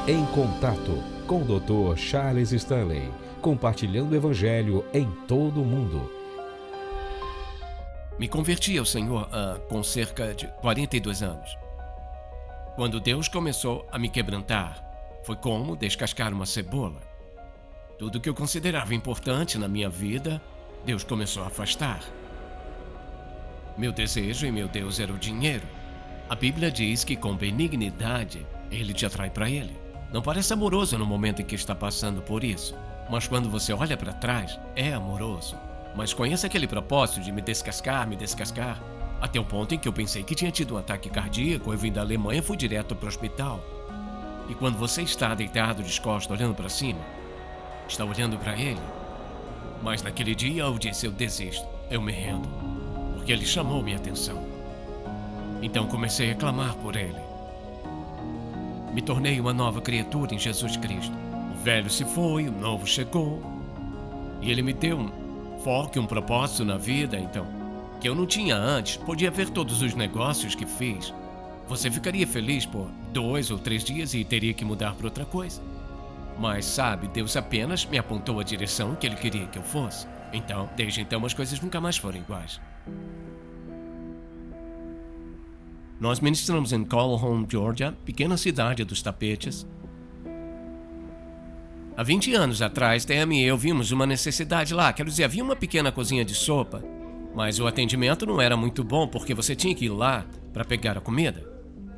Em Contato, com o Dr. Charles Stanley, compartilhando o Evangelho em todo o mundo. Me converti ao Senhor com cerca de 42 anos. Quando Deus começou a me quebrantar, foi como descascar uma cebola. Tudo que eu considerava importante na minha vida, Deus começou a afastar. Meu desejo e meu Deus era o dinheiro. A Bíblia diz que com benignidade, Ele te atrai para Ele. Não parece amoroso no momento em que está passando por isso, mas quando você olha para trás, é amoroso. Mas conhece aquele propósito de me descascar, até o ponto em que eu pensei que tinha tido um ataque cardíaco. Eu vim da Alemanha e fui direto para o hospital. E quando você está deitado de costas olhando para cima, está olhando para Ele. Mas naquele dia eu disse: eu desisto, eu me rendo, porque Ele chamou minha atenção. Então comecei a clamar por Ele. Me tornei uma nova criatura em Jesus Cristo. O velho se foi, o novo chegou. E Ele me deu um foco e um propósito na vida, então, que eu não tinha antes. Podia ver todos os negócios que fiz. Você ficaria feliz por 2 ou 3 dias e teria que mudar para outra coisa. Mas sabe, Deus apenas me apontou a direção que Ele queria que eu fosse. Então, desde então, as coisas nunca mais foram iguais. Nós ministramos em Calhoun, Georgia, pequena cidade dos tapetes. Há 20 anos atrás, Tammy e eu vimos uma necessidade lá. Quero dizer, havia uma pequena cozinha de sopa, mas o atendimento não era muito bom porque você tinha que ir lá para pegar a comida.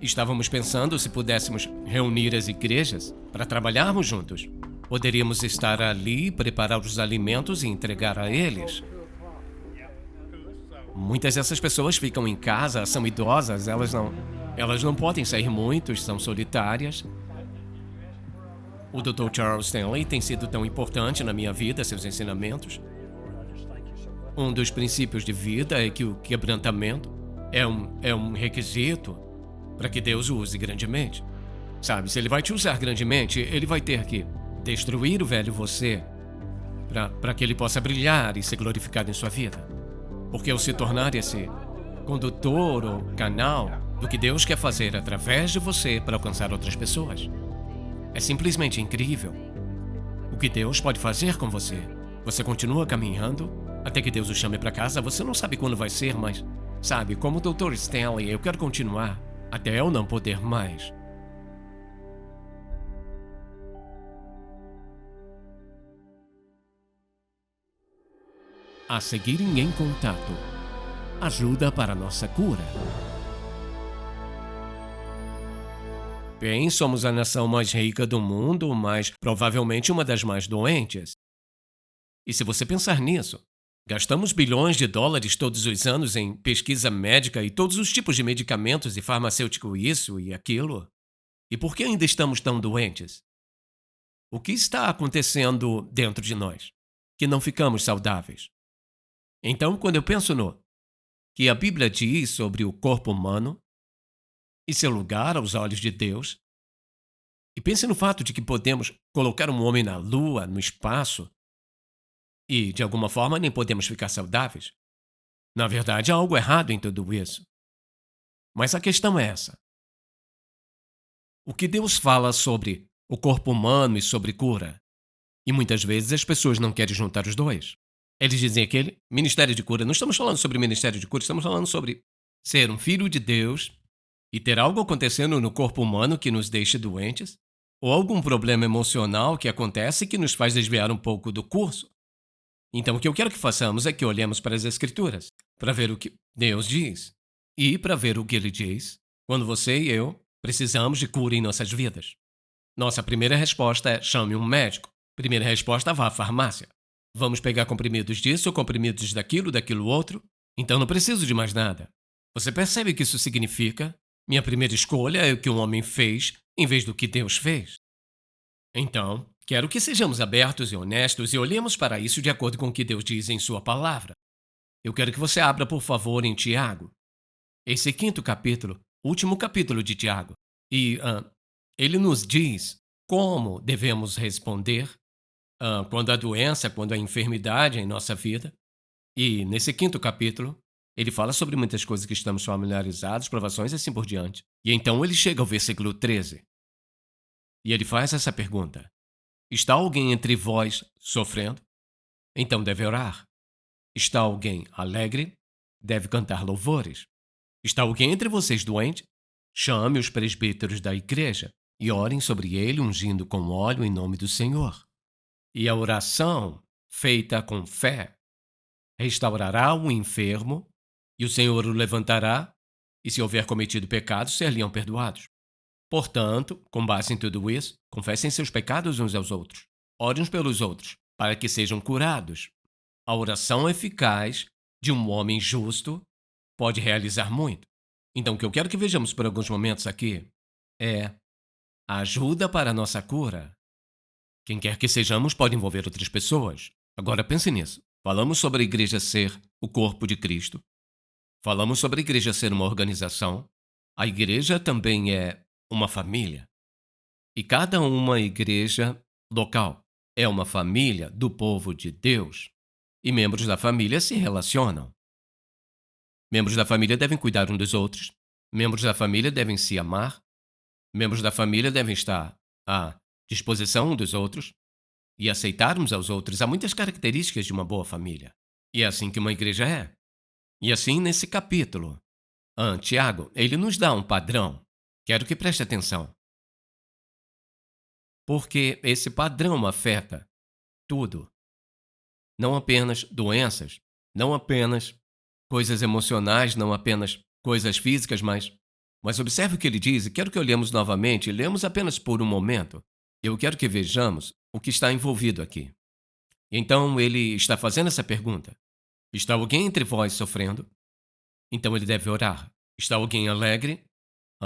Estávamos pensando se pudéssemos reunir as igrejas para trabalharmos juntos. Poderíamos estar ali, preparar os alimentos e entregar a eles. Muitas dessas pessoas ficam em casa, são idosas, elas não podem sair muito, são solitárias. O Dr. Charles Stanley tem sido tão importante na minha vida, seus ensinamentos. Um dos princípios de vida é que o quebrantamento é um requisito para que Deus o use grandemente. Sabe, se Ele vai te usar grandemente, Ele vai ter que destruir o velho você para que Ele possa brilhar e ser glorificado em sua vida. Porque ao se tornar esse condutor ou canal do que Deus quer fazer através de você para alcançar outras pessoas, é simplesmente incrível o que Deus pode fazer com você. Você continua caminhando até que Deus o chame para casa. Você não sabe quando vai ser, mas sabe, como o Dr. Stanley, eu quero continuar até eu não poder mais. A seguir em Contato, ajuda para nossa cura. Bem, somos a nação mais rica do mundo, mas provavelmente uma das mais doentes. E se você pensar nisso, gastamos bilhões de dólares todos os anos em pesquisa médica e todos os tipos de medicamentos e farmacêutico isso e aquilo. E por que ainda estamos tão doentes? O que está acontecendo dentro de nós que não ficamos saudáveis? Então, quando eu penso no que a Bíblia diz sobre o corpo humano e seu lugar aos olhos de Deus, e pense no fato de que podemos colocar um homem na lua, no espaço, e, de alguma forma, nem podemos ficar saudáveis. Na verdade, há algo errado em tudo isso. Mas a questão é essa. O que Deus fala sobre o corpo humano e sobre cura? E muitas vezes as pessoas não querem juntar os dois. Eles dizem aquele ministério de cura. Não estamos falando sobre ministério de cura, estamos falando sobre ser um filho de Deus e ter algo acontecendo no corpo humano que nos deixe doentes, ou algum problema emocional que acontece que nos faz desviar um pouco do curso. Então, o que eu quero que façamos é que olhemos para as Escrituras, para ver o que Deus diz, e para ver o que Ele diz quando você e eu precisamos de cura em nossas vidas. Nossa primeira resposta é: chame um médico. Primeira resposta: vá à farmácia. Vamos pegar comprimidos disso ou comprimidos daquilo outro? Então não preciso de mais nada. Você percebe o que isso significa? Minha primeira escolha é o que um homem fez em vez do que Deus fez. Então, quero que sejamos abertos e honestos e olhemos para isso de acordo com o que Deus diz em sua palavra. Eu quero que você abra, por favor, em Tiago. Esse 5º capítulo, último capítulo de Tiago. E ele nos diz como devemos responder quando a doença, quando a enfermidade em nossa vida. E nesse 5º capítulo, ele fala sobre muitas coisas que estamos familiarizados, provações e assim por diante. E então ele chega ao versículo 13. E ele faz essa pergunta: está alguém entre vós sofrendo? Então deve orar. Está alguém alegre? Deve cantar louvores. Está alguém entre vocês doente? Chame os presbíteros da igreja e orem sobre ele, ungindo com óleo em nome do Senhor. E a oração, feita com fé, restaurará o enfermo, e o Senhor o levantará, e se houver cometido pecados, ser-lhe-ão perdoados. Portanto, com base em tudo isso, confessem seus pecados uns aos outros. Orem uns pelos outros, para que sejam curados. A oração eficaz de um homem justo pode realizar muito. Então, o que eu quero que vejamos por alguns momentos aqui é a ajuda para a nossa cura. Quem quer que sejamos pode envolver outras pessoas. Agora pense nisso. Falamos sobre a igreja ser o corpo de Cristo. Falamos sobre a igreja ser uma organização. A igreja também é uma família. E cada uma igreja local é uma família do povo de Deus. E membros da família se relacionam. Membros da família devem cuidar uns dos outros. Membros da família devem se amar. Membros da família devem estar à disposição uns dos outros e aceitar uns aos outros. Há muitas características de uma boa família. E é assim que uma igreja é. E assim, nesse capítulo, Tiago, ele nos dá um padrão. Quero que preste atenção. Porque esse padrão afeta tudo. Não apenas doenças, não apenas coisas emocionais, não apenas coisas físicas, mas observe o que ele diz, e quero que olhemos novamente, lemos apenas por um momento. Eu quero que vejamos o que está envolvido aqui. Então ele está fazendo essa pergunta. Está alguém entre vós sofrendo? Então ele deve orar. Está alguém alegre?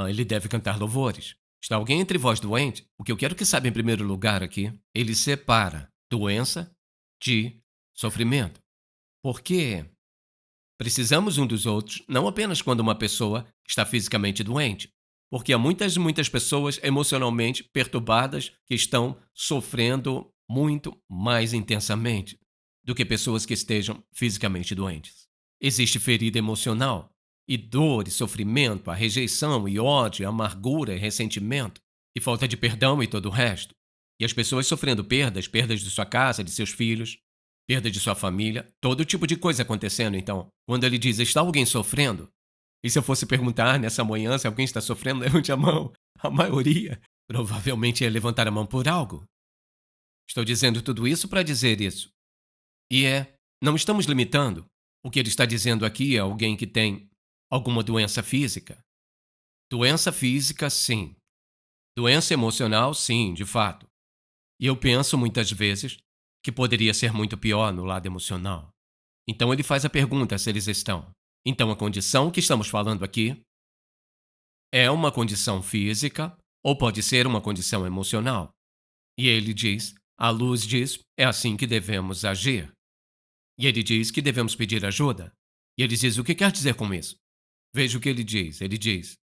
Ele deve cantar louvores. Está alguém entre vós doente? O que eu quero que saiba em primeiro lugar aqui, ele separa doença de sofrimento. Porque precisamos um dos outros, não apenas quando uma pessoa está fisicamente doente, porque há muitas pessoas emocionalmente perturbadas que estão sofrendo muito mais intensamente do que pessoas que estejam fisicamente doentes. Existe ferida emocional, e dor, e sofrimento, a rejeição, e ódio, e amargura, e ressentimento, e falta de perdão e todo o resto. E as pessoas sofrendo perdas de sua casa, de seus filhos, perda de sua família, todo tipo de coisa acontecendo. Então, quando ele diz, está alguém sofrendo? E se eu fosse perguntar nessa manhã se alguém está sofrendo, levante a mão. A maioria provavelmente ia levantar a mão por algo. Estou dizendo tudo isso para dizer isso. E não estamos limitando. O que ele está dizendo aqui é alguém que tem alguma doença física. Doença física, sim. Doença emocional, sim, de fato. E eu penso muitas vezes que poderia ser muito pior no lado emocional. Então ele faz a pergunta se eles estão. Então a condição que estamos falando aqui é uma condição física ou pode ser uma condição emocional. E ele diz, à luz disso, é assim que devemos agir. E ele diz que devemos pedir ajuda. E ele diz, o que quer dizer com isso? Veja o que ele diz. Ele diz,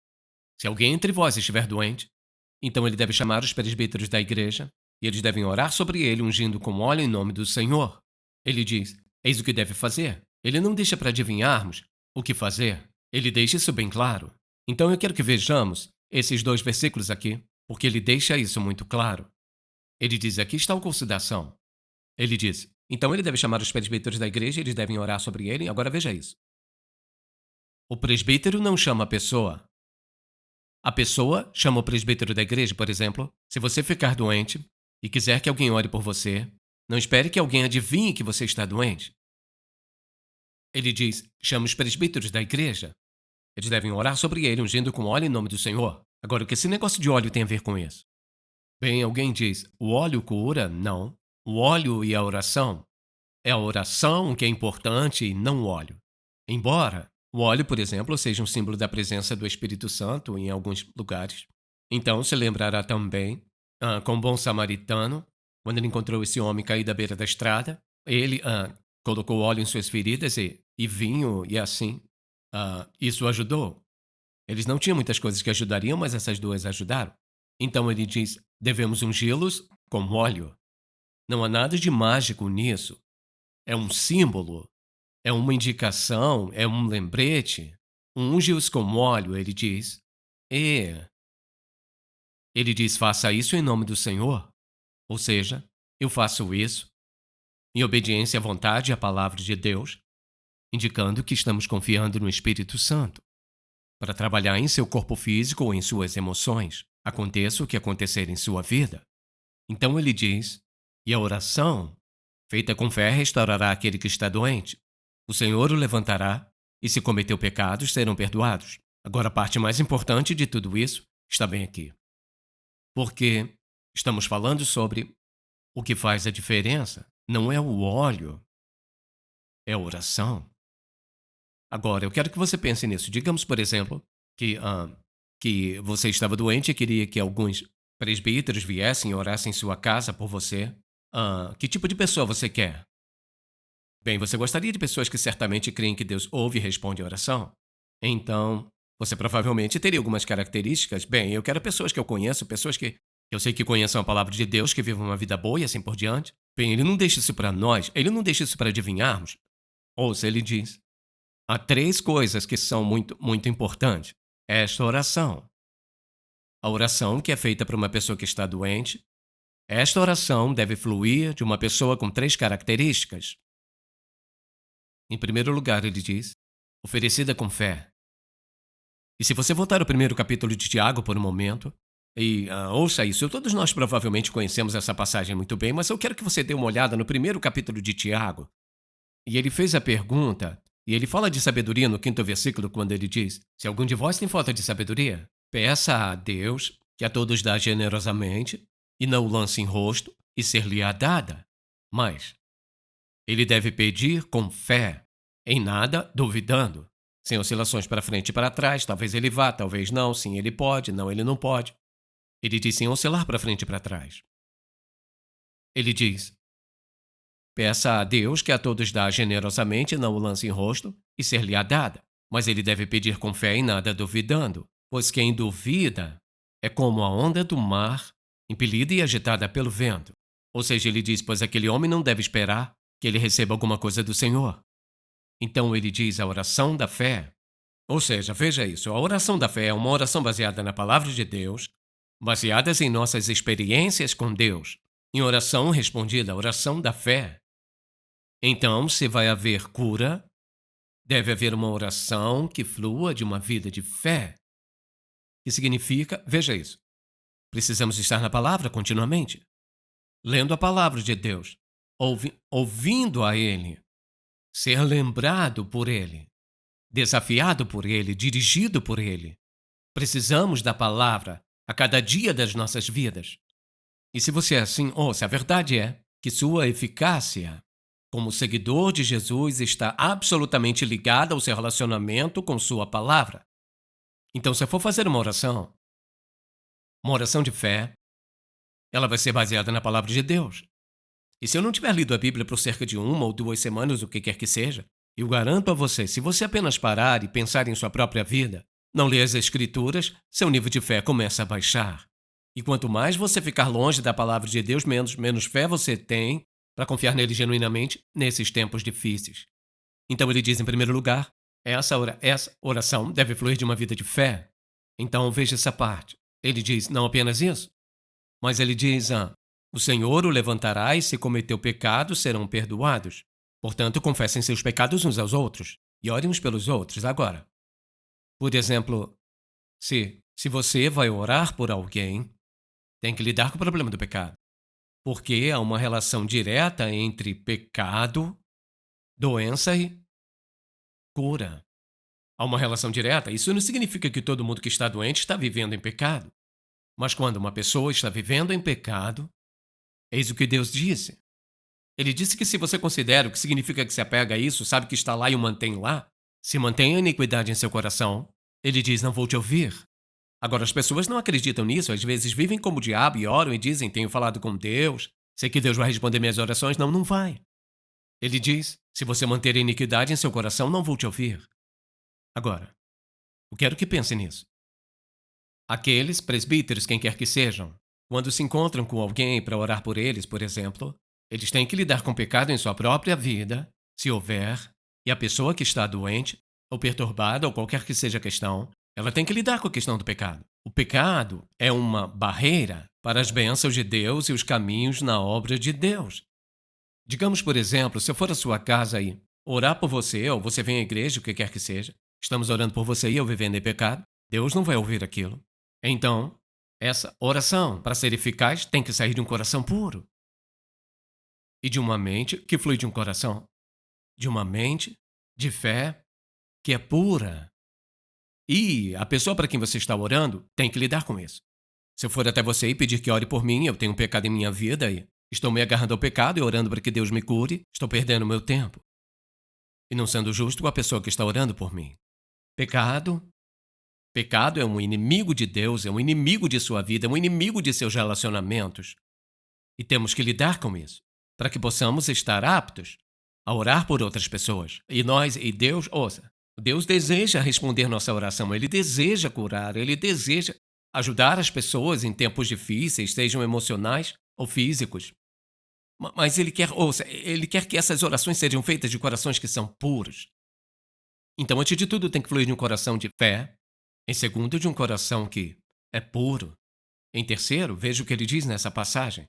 se alguém entre vós estiver doente, então ele deve chamar os presbíteros da igreja, e eles devem orar sobre ele, ungindo com óleo em nome do Senhor. Ele diz, eis o que deve fazer. Ele não deixa para adivinharmos o que fazer. Ele deixa isso bem claro. Então eu quero que vejamos esses 2 versículos aqui, porque ele deixa isso muito claro. Ele diz, aqui está o curso da ação. Ele diz, então ele deve chamar os presbíteros da igreja, e eles devem orar sobre ele. Agora veja isso. O presbítero não chama a pessoa. A pessoa chama o presbítero da igreja, por exemplo. Se você ficar doente e quiser que alguém ore por você, não espere que alguém adivinhe que você está doente. Ele diz, chama os presbíteros da igreja. Eles devem orar sobre ele, ungindo com óleo em nome do Senhor. Agora, o que esse negócio de óleo tem a ver com isso? Bem, alguém diz, o óleo cura? Não. O óleo e a oração. É a oração que é importante e não o óleo. Embora o óleo, por exemplo, seja um símbolo da presença do Espírito Santo em alguns lugares. Então, se lembrará também, com o bom samaritano, quando ele encontrou esse homem caído à beira da estrada, ele colocou óleo em suas feridas e vinho, e assim, isso ajudou. Eles não tinham muitas coisas que ajudariam, mas essas 2 ajudaram. Então ele diz, devemos ungí-los com óleo. Não há nada de mágico nisso. É um símbolo. É uma indicação, é um lembrete. Unge-os com óleo, ele diz. E Ele diz: faça isso em nome do Senhor. Ou seja, eu faço isso em obediência à vontade e à palavra de Deus, indicando que estamos confiando no Espírito Santo para trabalhar em seu corpo físico ou em suas emoções, aconteça o que acontecer em sua vida. Então ele diz: e a oração, feita com fé, restaurará aquele que está doente. O Senhor o levantará, e se cometeu pecados, serão perdoados. Agora, a parte mais importante de tudo isso está bem aqui. Porque estamos falando sobre o que faz a diferença. Não é o óleo, é a oração. Agora, eu quero que você pense nisso. Digamos, por exemplo, que você estava doente e queria que alguns presbíteros viessem e orassem em sua casa por você. Que tipo de pessoa você quer? Bem, você gostaria de pessoas que certamente creem que Deus ouve e responde a oração? Então, você provavelmente teria algumas características. Bem, eu quero pessoas que eu conheço, pessoas que eu sei que conheçam a palavra de Deus, que vivam uma vida boa e assim por diante. Bem, ele não deixa isso para nós, ele não deixa isso para adivinharmos. Ouça, ele diz: há 3 coisas que são muito importantes. Esta oração. A oração que é feita para uma pessoa que está doente. Esta oração deve fluir de uma pessoa com 3 características. Em primeiro lugar, ele diz, oferecida com fé. E se você voltar ao primeiro capítulo de Tiago por um momento, e ouça isso, todos nós provavelmente conhecemos essa passagem muito bem, mas eu quero que você dê uma olhada no primeiro capítulo de Tiago. E ele fez a pergunta, e ele fala de sabedoria no 5º versículo, quando ele diz: se algum de vós tem falta de sabedoria, peça a Deus, que a todos dá generosamente, e não o lance em rosto, e ser-lhe-á dada. Mas ele deve pedir com fé, em nada duvidando, sem oscilações para frente e para trás. Talvez ele vá, talvez não. Sim, ele pode, não, ele não pode. Ele diz sem oscilar para frente e para trás. Ele diz: peça a Deus, que a todos dá generosamente, não o lance em rosto, e ser-lhe-á dada. Mas ele deve pedir com fé, em nada duvidando, pois quem duvida é como a onda do mar, impelida e agitada pelo vento. Ou seja, ele diz: pois aquele homem não deve esperar que ele receba alguma coisa do Senhor. Então ele diz a oração da fé. Ou seja, veja isso, a oração da fé é uma oração baseada na palavra de Deus, baseadas em nossas experiências com Deus, em oração respondida, a oração da fé. Então, se vai haver cura, deve haver uma oração que flua de uma vida de fé. Que significa, veja isso, precisamos estar na palavra continuamente, lendo a palavra de Deus, ouvindo a Ele, ser lembrado por Ele, desafiado por Ele, dirigido por Ele. Precisamos da palavra a cada dia das nossas vidas. E se você é assim, ouça, a verdade é que sua eficácia como seguidor de Jesus está absolutamente ligada ao seu relacionamento com sua palavra. Então, se eu for fazer uma oração de fé, ela vai ser baseada na palavra de Deus. E se eu não tiver lido a Bíblia por cerca de 1 ou 2 semanas, o que quer que seja, eu garanto a você, se você apenas parar e pensar em sua própria vida, não ler as Escrituras, seu nível de fé começa a baixar. E quanto mais você ficar longe da palavra de Deus, menos fé você tem para confiar nele genuinamente nesses tempos difíceis. Então ele diz, em primeiro lugar, essa oração deve fluir de uma vida de fé. Então veja essa parte. Ele diz não apenas isso, mas ele diz, o Senhor o levantará e se cometeu pecado, serão perdoados. Portanto, confessem seus pecados uns aos outros e orem uns pelos outros. Agora, por exemplo, se você vai orar por alguém, tem que lidar com o problema do pecado. Porque há uma relação direta entre pecado, doença e cura. Há uma relação direta. Isso não significa que todo mundo que está doente está vivendo em pecado. Mas quando uma pessoa está vivendo em pecado, eis o que Deus disse. Ele disse que se você considera o que significa que se apega a isso, sabe que está lá e o mantém lá, se mantém a iniquidade em seu coração, ele diz, não vou te ouvir. Agora, as pessoas não acreditam nisso, às vezes vivem como o diabo e oram e dizem, tenho falado com Deus, sei que Deus vai responder minhas orações. Não, não vai. Ele diz, se você manter a iniquidade em seu coração, não vou te ouvir. Agora, eu quero que pense nisso. Aqueles presbíteros, quem quer que sejam, quando se encontram com alguém para orar por eles, por exemplo, eles têm que lidar com o pecado em sua própria vida, se houver, e a pessoa que está doente, ou perturbada, ou qualquer que seja a questão, ela tem que lidar com a questão do pecado. O pecado é uma barreira para as bênçãos de Deus e os caminhos na obra de Deus. Digamos, por exemplo, se eu for à sua casa e orar por você, ou você vem à igreja, o que quer que seja, estamos orando por você e eu vivendo em pecado, Deus não vai ouvir aquilo. Então, essa oração, para ser eficaz, tem que sair de um coração puro. E de uma mente que flui de um coração. De uma mente de fé que é pura. E a pessoa para quem você está orando tem que lidar com isso. Se eu for até você e pedir que ore por mim, eu tenho um pecado em minha vida e estou me agarrando ao pecado e orando para que Deus me cure, estou perdendo meu tempo. E não sendo justo com a pessoa que está orando por mim. Pecado é um inimigo de Deus, é um inimigo de sua vida, é um inimigo de seus relacionamentos. E temos que lidar com isso, para que possamos estar aptos a orar por outras pessoas. E Deus, ouça, Deus deseja responder nossa oração, Ele deseja curar, Ele deseja ajudar as pessoas em tempos difíceis, sejam emocionais ou físicos. Mas Ele quer que essas orações sejam feitas de corações que são puros. Então, antes de tudo, tem que fluir de um coração de fé. Em segundo, de um coração que é puro. Em terceiro, veja o que ele diz nessa passagem.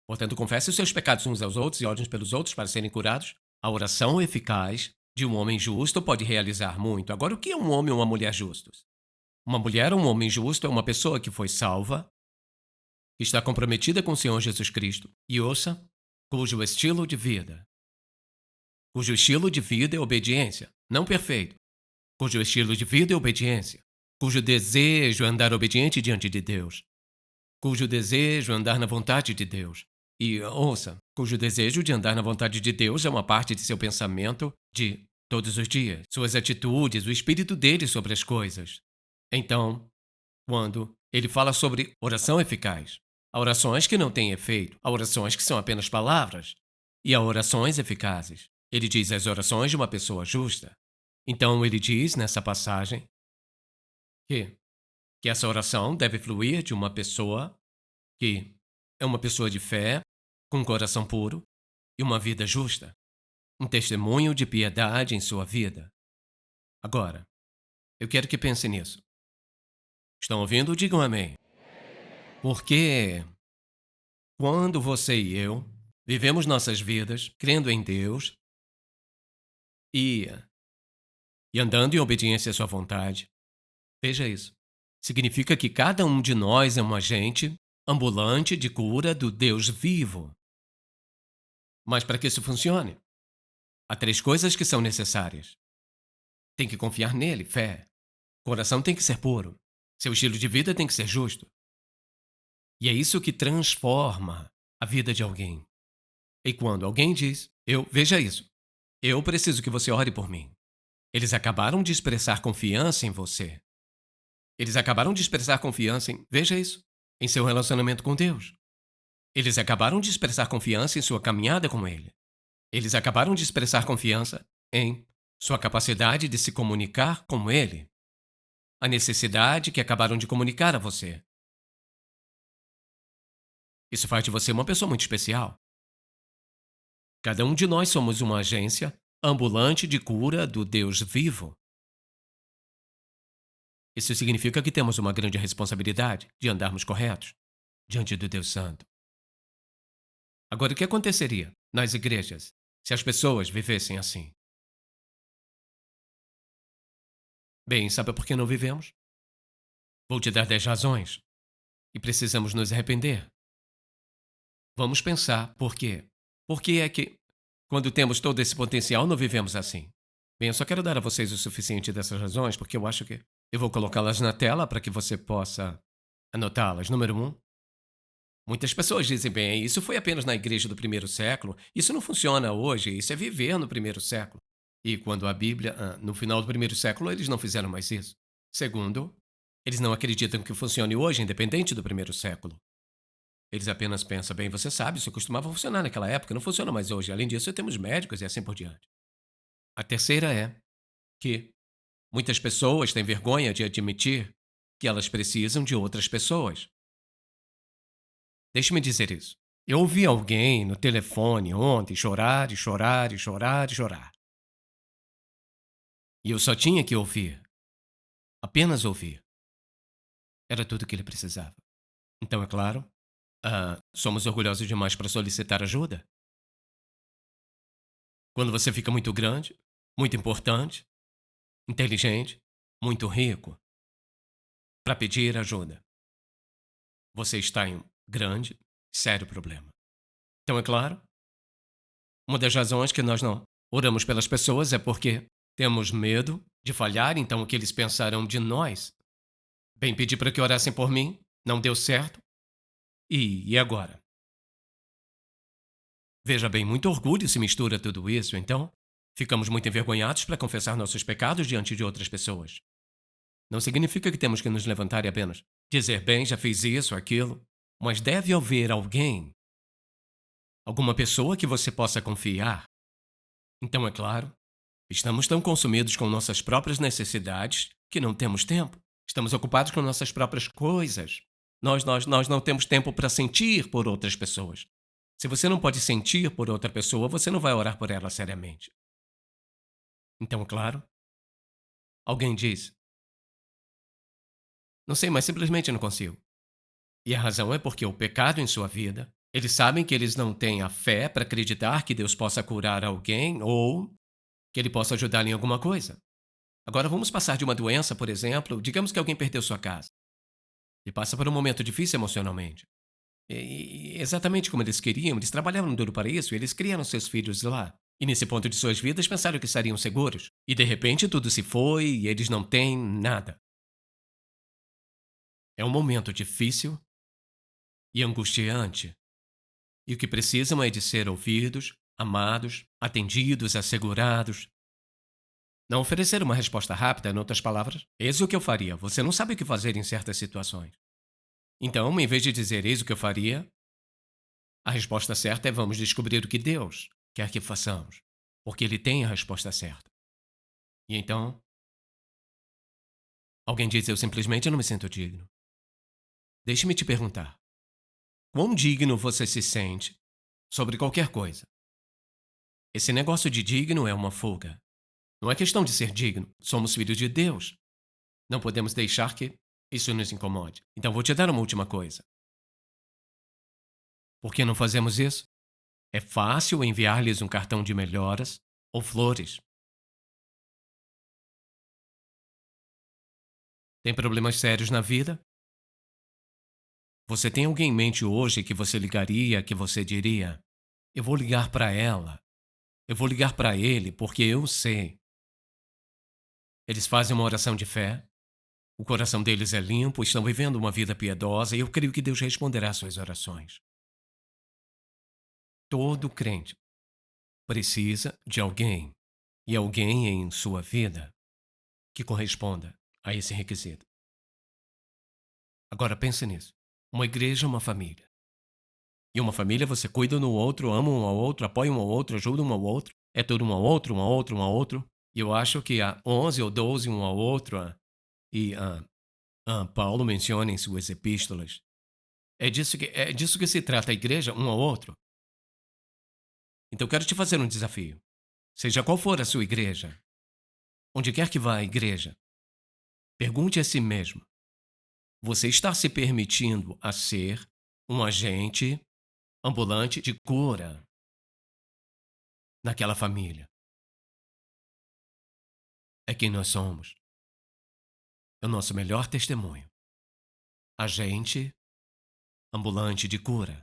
Portanto, confesse os seus pecados uns aos outros e orem pelos outros para serem curados. A oração eficaz de um homem justo pode realizar muito. Agora, o que é um homem ou uma mulher justos? Uma mulher ou um homem justo é uma pessoa que foi salva, que está comprometida com o Senhor Jesus Cristo, e ouça, cujo estilo de vida é obediência, não perfeito, cujo estilo de vida é obediência, cujo desejo é andar obediente diante de Deus, cujo desejo é andar na vontade de Deus. E ouça, cujo desejo de andar na vontade de Deus é uma parte de seu pensamento de todos os dias, suas atitudes, o espírito dele sobre as coisas. Então, quando ele fala sobre oração eficaz, há orações que não têm efeito, há orações que são apenas palavras, e há orações eficazes. Ele diz as orações de uma pessoa justa. Então ele diz nessa passagem que essa oração deve fluir de uma pessoa que é uma pessoa de fé, com um coração puro e uma vida justa, um testemunho de piedade em sua vida. Agora, eu quero que pense nisso. Estão ouvindo? Digam amém. Porque quando você e eu vivemos nossas vidas crendo em Deus e andando em obediência à sua vontade, veja isso. Significa que cada um de nós é um agente ambulante de cura do Deus vivo. Mas para que isso funcione, há 3 coisas que são necessárias. Tem que confiar nele, fé. O coração tem que ser puro. Seu estilo de vida tem que ser justo. E é isso que transforma a vida de alguém. E quando alguém diz, veja isso, eu preciso que você ore por mim. Eles acabaram de expressar confiança em você. Eles acabaram de expressar confiança veja isso, em seu relacionamento com Deus. Eles acabaram de expressar confiança em sua caminhada com Ele. Eles acabaram de expressar confiança em sua capacidade de se comunicar com Ele. A necessidade que acabaram de comunicar a você. Isso faz de você uma pessoa muito especial. Cada um de nós somos uma agência ambulante de cura do Deus vivo. Isso significa que temos uma grande responsabilidade de andarmos corretos diante do Deus Santo. Agora, o que aconteceria nas igrejas se as pessoas vivessem assim? Bem, sabe por que não vivemos? Vou te dar 10 razões. E precisamos nos arrepender. Vamos pensar por quê. Por que é que, quando temos todo esse potencial, não vivemos assim? Bem, eu só quero dar a vocês o suficiente dessas razões, porque eu acho que eu vou colocá-las na tela para que você possa anotá-las. Número 1. Muitas pessoas dizem, bem, isso foi apenas na igreja do primeiro século, isso não funciona hoje, isso é viver no primeiro século. E quando a Bíblia, no final do primeiro século, eles não fizeram mais isso. Segundo, eles não acreditam que funcione hoje, independente do primeiro século. Eles apenas pensam, bem, você sabe, isso costumava funcionar naquela época, não funciona mais hoje. Além disso, temos médicos e assim por diante. A terceira é que muitas pessoas têm vergonha de admitir que elas precisam de outras pessoas. Deixe-me dizer isso. Eu ouvi alguém no telefone ontem chorar e chorar e chorar e chorar. E eu só tinha que ouvir. Apenas ouvir. Era tudo o que ele precisava. Então, é claro, somos orgulhosos demais para solicitar ajuda. Quando você fica muito grande, muito importante, inteligente, muito rico, para pedir ajuda, você está em um grande, sério problema. Então, é claro, uma das razões que nós não oramos pelas pessoas é porque temos medo de falhar, então o que eles pensarão de nós? Bem, pedi para que orassem por mim, não deu certo, e agora? Veja bem, muito orgulho se mistura a tudo isso, então ficamos muito envergonhados para confessar nossos pecados diante de outras pessoas. Não significa que temos que nos levantar e apenas dizer, bem, já fiz isso, aquilo, mas deve haver alguém, alguma pessoa que você possa confiar. Então, é claro, estamos tão consumidos com nossas próprias necessidades que não temos tempo. Estamos ocupados com nossas próprias coisas. Nós não temos tempo para sentir por outras pessoas. Se você não pode sentir por outra pessoa, você não vai orar por ela seriamente. Então, é claro, alguém diz, não sei, mas simplesmente não consigo. E a razão é porque o pecado em sua vida, eles sabem que eles não têm a fé para acreditar que Deus possa curar alguém ou que Ele possa ajudar em alguma coisa. Agora vamos passar de uma doença, por exemplo, digamos que alguém perdeu sua casa e passa por um momento difícil emocionalmente. E exatamente como eles queriam, eles trabalhavam duro para isso, e eles criaram seus filhos lá. E nesse ponto de suas vidas pensaram que estariam seguros. E de repente tudo se foi e eles não têm nada. É um momento difícil e angustiante. E o que precisam é de ser ouvidos, amados, atendidos, assegurados. Não oferecer uma resposta rápida, em outras palavras, eis o que eu faria. Você não sabe o que fazer em certas situações. Então, em vez de dizer eis o que eu faria, a resposta certa é vamos descobrir o que Deus quer que façamos, porque Ele tem a resposta certa. E então, alguém diz eu simplesmente não me sinto digno. Deixe-me te perguntar, quão digno você se sente sobre qualquer coisa? Esse negócio de digno é uma fuga. Não é questão de ser digno, somos filhos de Deus. Não podemos deixar que isso nos incomode. Então vou te dar uma última coisa. Por que não fazemos isso? É fácil enviar-lhes um cartão de melhoras ou flores. Tem problemas sérios na vida? Você tem alguém em mente hoje que você ligaria, que você diria, eu vou ligar para ela, eu vou ligar para ele porque eu sei. Eles fazem uma oração de fé, o coração deles é limpo, estão vivendo uma vida piedosa e eu creio que Deus responderá às suas orações. Todo crente precisa de alguém e alguém em sua vida que corresponda a esse requisito. Agora pense nisso. Uma igreja é uma família. E uma família você cuida um do outro, ama um ao outro, apoia um ao outro, ajuda um ao outro, é tudo um ao outro, um ao outro, um ao outro. E eu acho que há 11 ou 12 um ao outro. Paulo menciona em suas epístolas. É disso que se trata a igreja, um ao outro. Então quero te fazer um desafio. Seja qual for a sua igreja, onde quer que vá a igreja, pergunte a si mesmo: você está se permitindo a ser um agente ambulante de cura naquela família? É quem nós somos. É o nosso melhor testemunho. Agente ambulante de cura,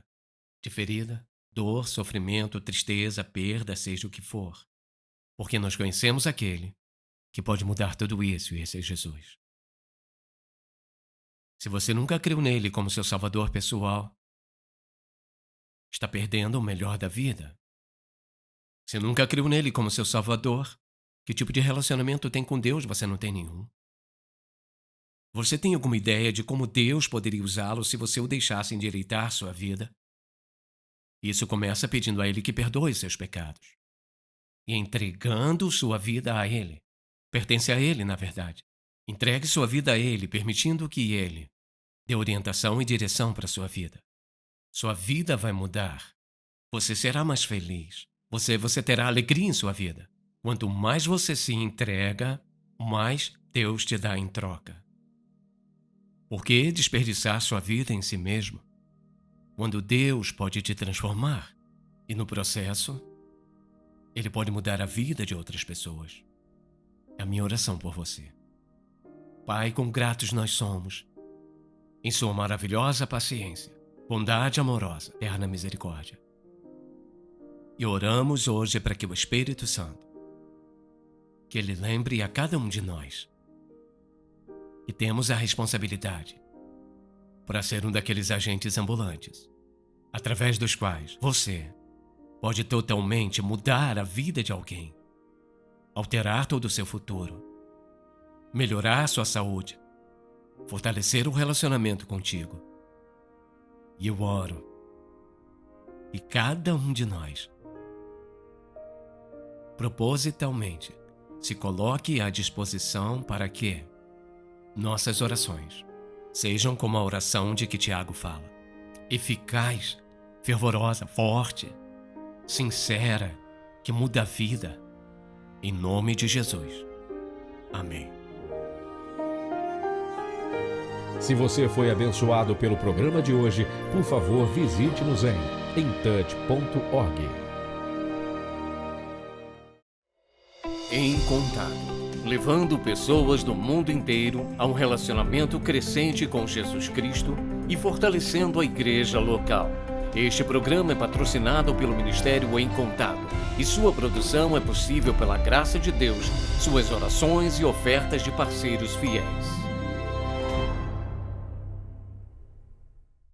de ferida, dor, sofrimento, tristeza, perda, seja o que for. Porque nós conhecemos aquele que pode mudar tudo isso, e esse é Jesus. Se você nunca creu nele como seu salvador pessoal, está perdendo o melhor da vida. Se nunca creu nele como seu salvador, que tipo de relacionamento tem com Deus? Você não tem nenhum. Você tem alguma ideia de como Deus poderia usá-lo se você o deixasse endireitar sua vida? Isso começa pedindo a Ele que perdoe seus pecados e entregando sua vida a Ele. Pertence a Ele, na verdade. Entregue sua vida a Ele, permitindo que Ele dê orientação e direção para sua vida. Sua vida vai mudar. Você será mais feliz. Você terá alegria em sua vida. Quanto mais você se entrega, mais Deus te dá em troca. Por que desperdiçar sua vida em si mesmo, quando Deus pode te transformar e, no processo, Ele pode mudar a vida de outras pessoas? É a minha oração por você. Pai, quão gratos nós somos em sua maravilhosa paciência, bondade amorosa, eterna misericórdia. E oramos hoje para que o Espírito Santo, que Ele lembre a cada um de nós que temos a responsabilidade para ser um daqueles agentes ambulantes, através dos quais você pode totalmente mudar a vida de alguém, alterar todo o seu futuro, melhorar sua saúde, fortalecer o relacionamento contigo. E eu oro que cada um de nós propositalmente se coloque à disposição para que nossas orações sejam como a oração de que Tiago fala: eficaz, fervorosa, forte, sincera, que muda a vida. Em nome de Jesus. Amém. Se você foi abençoado pelo programa de hoje, por favor, visite-nos em intouch.org. Em Contato, levando pessoas do mundo inteiro a um relacionamento crescente com Jesus Cristo e fortalecendo a igreja local. Este programa é patrocinado pelo Ministério Em Contato e sua produção é possível pela graça de Deus, suas orações e ofertas de parceiros fiéis.